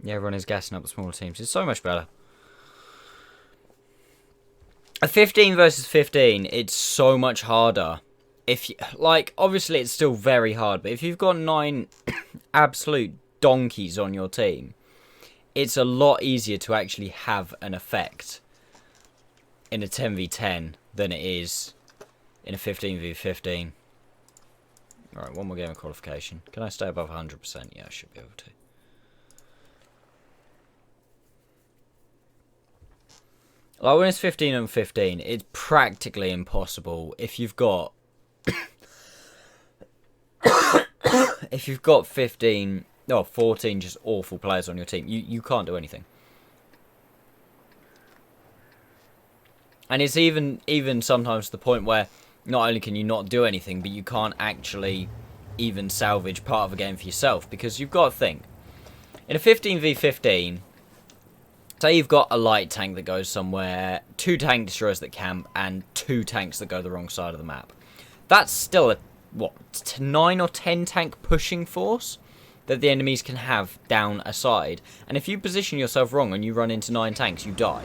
Yeah, everyone is gassing up the smaller teams. It's so much better. A 15 versus 15, it's so much harder. If you, like, obviously it's still very hard, but if you've got 9 absolute donkeys on your team, it's a lot easier to actually have an effect in a 10v10 than it is in a 15v15. Alright, one more game of qualification. Can I stay above 100%? Yeah, I should be able to. Like, when it's 15 on 15, it's practically impossible if you've got... if you've got 15... No, 14 just awful players on your team. You can't do anything. And it's even sometimes to the point where not only can you not do anything, but you can't actually even salvage part of a game for yourself. Because you've got to think. In a 15v15... Say you've got a light tank that goes somewhere, 2 tank destroyers that camp, and 2 tanks that go the wrong side of the map. That's still a, what, 9 or 10 tank pushing force that the enemies can have down a side. And if you position yourself wrong and you run into 9 tanks, you die.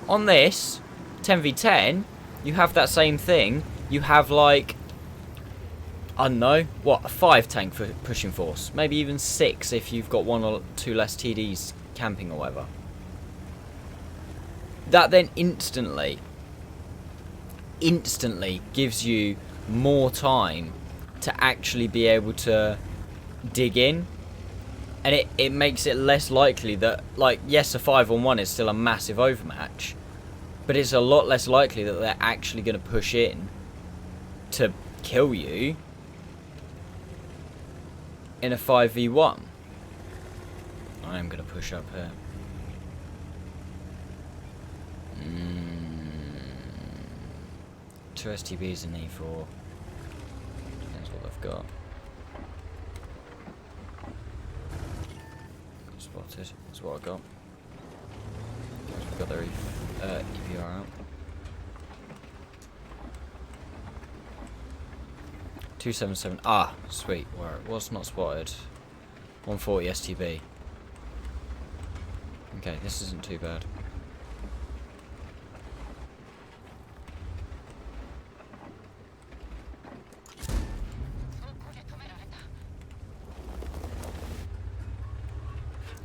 On this, 10v10, you have that same thing. You have, like, I don't know, what, a 5 tank for pushing force. Maybe even 6 if you've got 1 or 2 less TDs camping or whatever. That then instantly gives you more time to actually be able to dig in. And it makes it less likely that, like, yes, a 5-on-1 is still a massive overmatch, but it's a lot less likely that they're actually going to push in to kill you in a 5v1. I am going to push up here. 2 STBs and E4. Depends what they've got. Spotted. That's what I got. We've got their EPR out. 277. Ah, sweet. Where it was not spotted. 140 STB. Okay, this isn't too bad.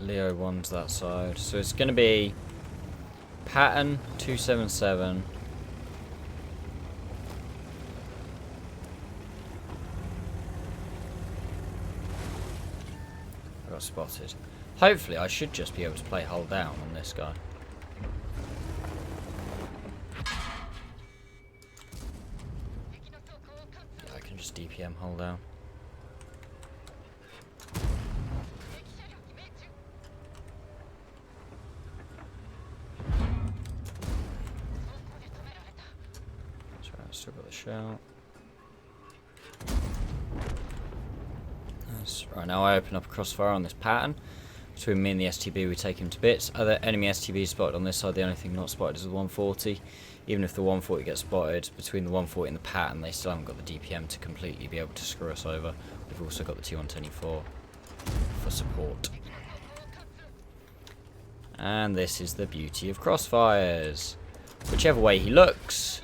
Leo 1's that side. So it's going to be Patton 277. I got spotted. Hopefully I should just be able to play hull down on this guy. Yeah, I can just DPM hull down. Still got the shout. Right, now I open up a crossfire on this pattern. Between me and the STB, we take him to bits. Other enemy STB spotted on this side. The only thing not spotted is the 140. Even if the 140 gets spotted, between the 140 and the pattern, they still haven't got the DPM to completely be able to screw us over. We've also got the T124 for support. And this is the beauty of crossfires. Whichever way he looks,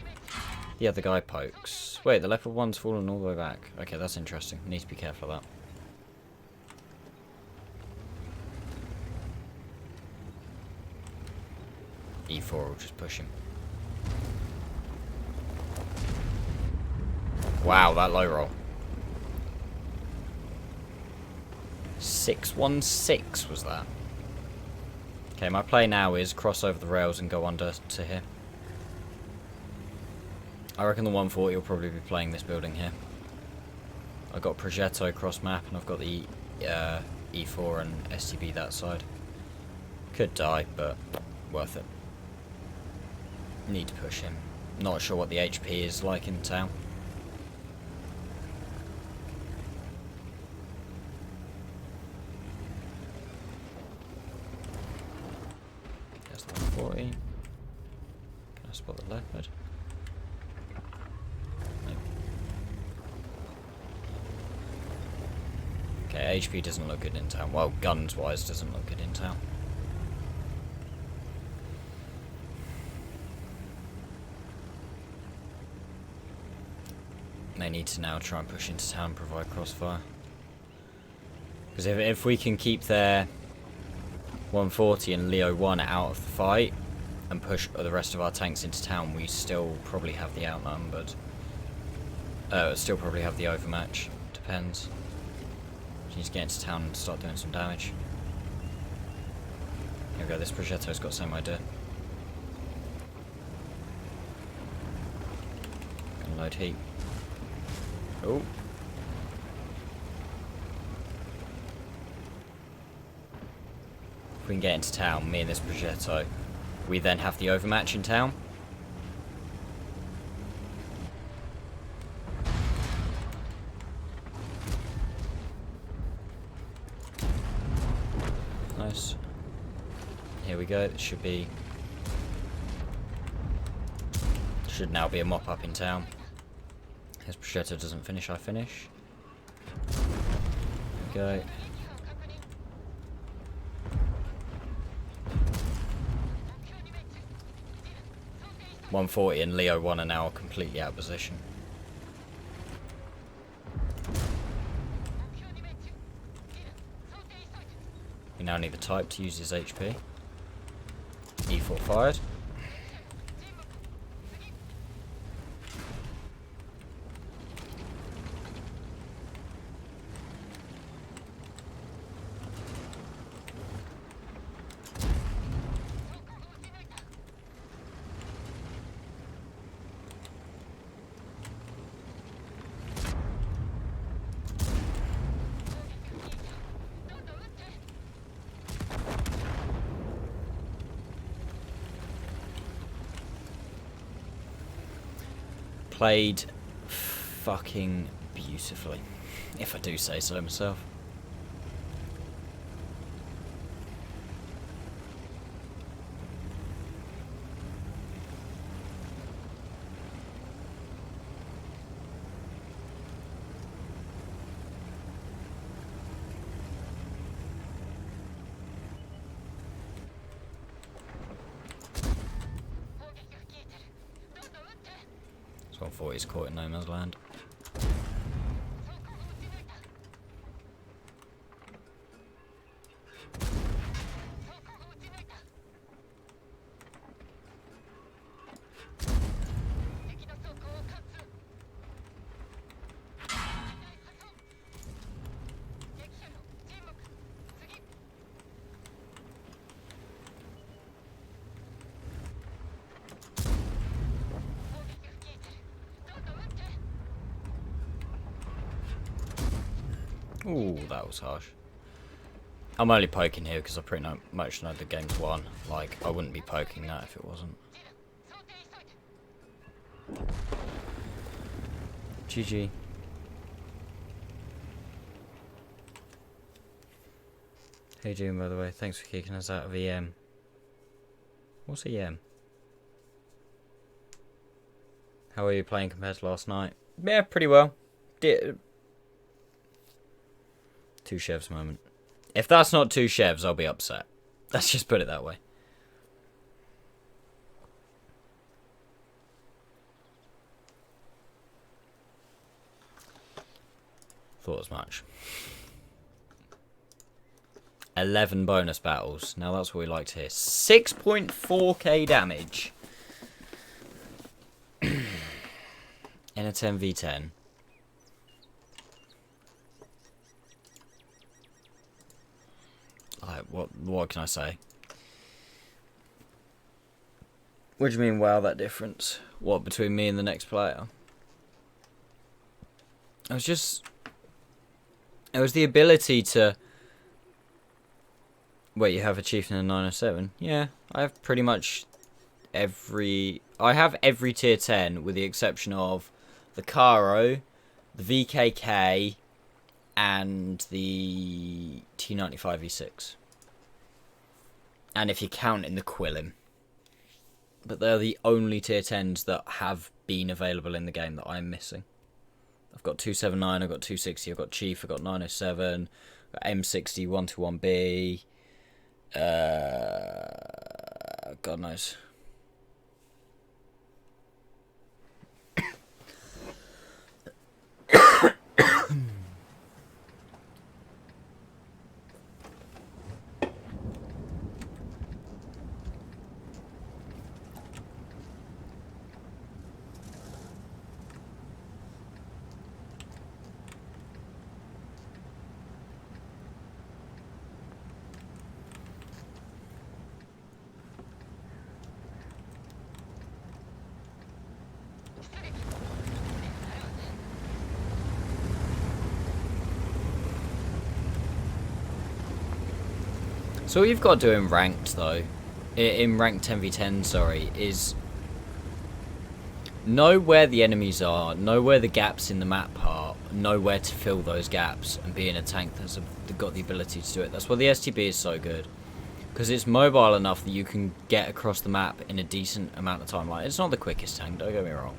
the other guy pokes. Wait, the leopard one's fallen all the way back. Okay, that's interesting. Need to be careful of that. E4 will just push him. Wow, that low roll. 616 was that. Okay, my play now is cross over the rails and go under to here. I reckon the 140 will probably be playing this building here. I've got Progetto cross map and I've got the E4 and STB that side. Could die, but worth it. Need to push him. Not sure what the HP is like in town. There's the 140. Can I spot the leopard? Okay, HP doesn't look good in town. Well, guns-wise, doesn't look good in town. They need to now try and push into town and provide crossfire. Because if we can keep their 140 and Leo 1 out of the fight and push the rest of our tanks into town, we still probably have the outnumbered. Still probably have the overmatch. Depends. She needs to get into town and start doing some damage. Here we go, this Progetto's got the same idea. Gonna load heat. Oh. If we can get into town, me and this Progetto, we then have the overmatch in town. Nice. Here we go. It should now be a mop up in town. His Progetto doesn't finish, I finish. There we go. .140 and Leo 1 are now completely out of position. We now need the type to use his HP. E4 fired. Played fucking beautifully, if I do say so myself. This 140 is caught in no man's land. Ooh, that was harsh. I'm only poking here because I pretty much know the game's won. Like, I wouldn't be poking that if it wasn't. GG. How you doing, by the way? Thanks for kicking us out of EM. What's EM? How are you playing compared to last night? Yeah, pretty well. Two chefs moment. If that's not two chefs, I'll be upset. Let's just put it that way. Thought as much. 11 bonus battles. Now that's what we like to hear. 6.4k damage. In a 10v10. Like, what can I say? What do you mean, wow, that difference? What, between me and the next player? It was the ability to... Wait, you have a chief in a 907? Yeah, I have pretty much every... I have every tier 10 with the exception of the Caro, the VKK, and the T95E6. And if you count in the Quillen. But they're the only tier 10s that have been available in the game that I'm missing. I've got 279, I've got 260, I've got Chief, I've got 907, M60 121B. God knows. So what you've got to do in ranked, though, in ranked 10v10, sorry, is know where the enemies are, know where the gaps in the map are, know where to fill those gaps, and be in a tank that's got the ability to do it. That's why the STB is so good, because it's mobile enough that you can get across the map in a decent amount of time. Like, it's not the quickest tank, don't get me wrong.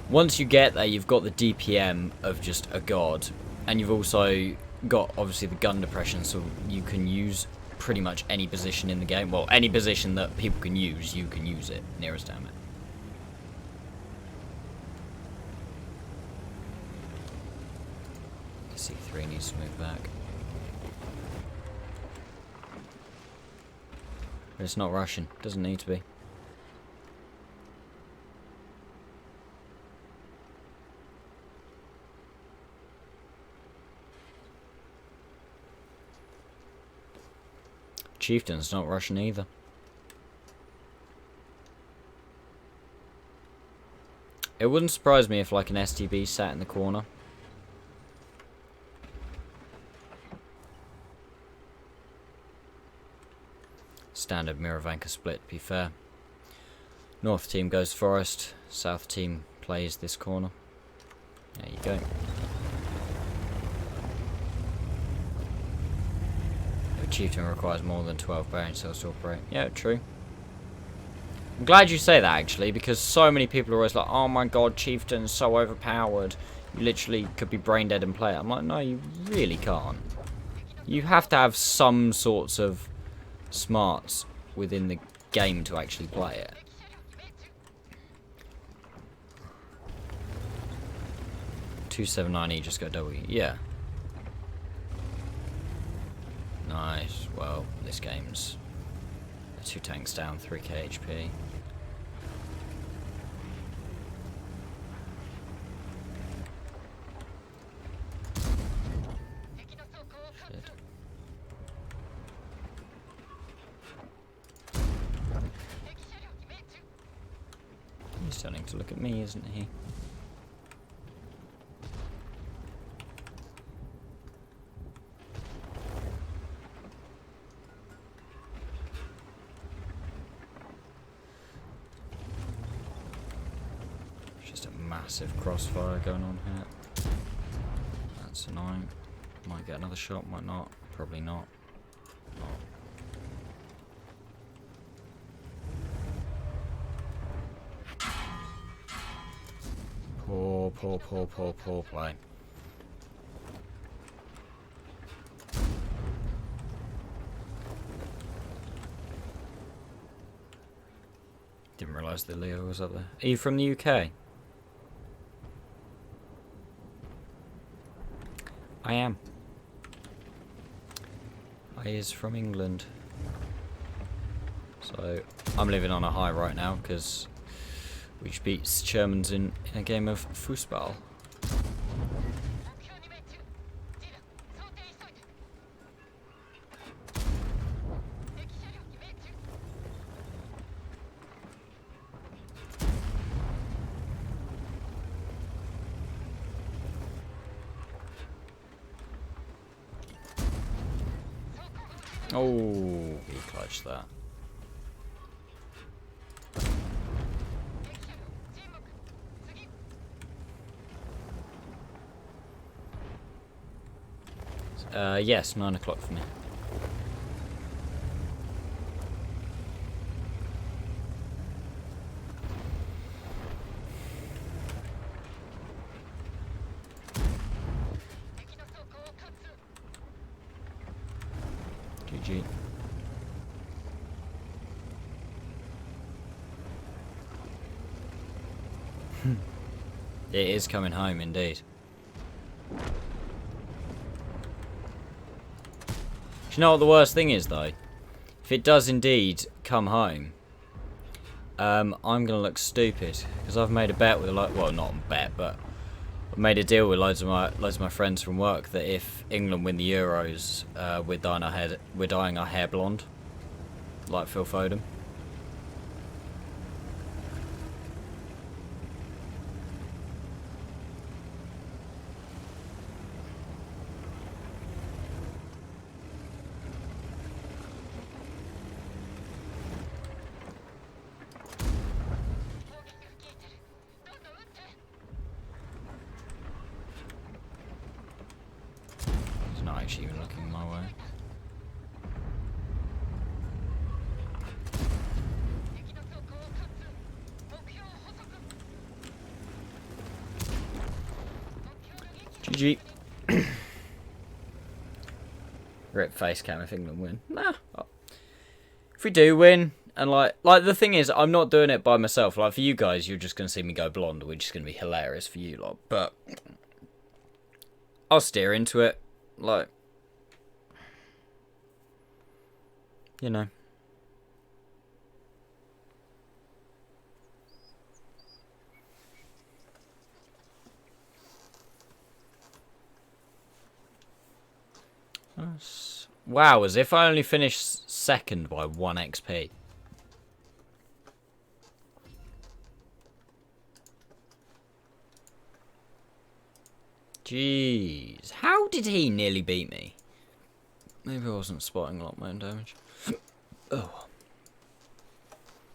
Once you get there, you've got the DPM of just a god, and you've also got, obviously, the gun depression, so you can use pretty much any position in the game. Well, any position that people can use, you can use it, nearest damn it. C3 needs to move back. But it's not Russian, doesn't need to be. Chieftain's not Russian either. It wouldn't surprise me if like an STB sat in the corner. Standard Miravanka split, to be fair. North team goes Forest, South team plays this corner. There you go. Chieftain requires more than 12 bearing cells to operate. Yeah, true. I'm glad you say that, actually, because so many people are always like, oh my god, Chieftain's so overpowered. You literally could be brain dead and play it. I'm like, no, you really can't. You have to have some sorts of smarts within the game to actually play it. .279E, just go W. Yeah. Nice. Well, this game's 2 tanks down, 3k HP. Shit. He's starting to look at me, isn't he? Massive crossfire going on here. That's annoying. Might get another shot, might not. Probably not. Poor play. Didn't realise that Leo was up there. Are you from the UK? I am. I is from England. So I'm living on a high right now because we just beat Germans in a game of football. Oh, he clutched that. Yes, 9 o'clock for me. GG. It is coming home, indeed. Do you know what the worst thing is, though? If it does indeed come home, I'm gonna look stupid because I've made a bet with well, not a bet, but I've made a deal with loads of my friends from work that if England win the Euros, we're dyeing our hair blonde, like Phil Foden. He's not actually even looking my way. GG. Rip face cam if England win. Nah. If we do win, and like the thing is, I'm not doing it by myself. Like for you guys, you're just gonna see me go blonde, which is gonna be hilarious for you lot. But I'll steer into it, like, you know. Wow, as if I only finished second by 1 XP. Jeez. How did he nearly beat me? Maybe I wasn't spotting a lot of my own damage. Oh.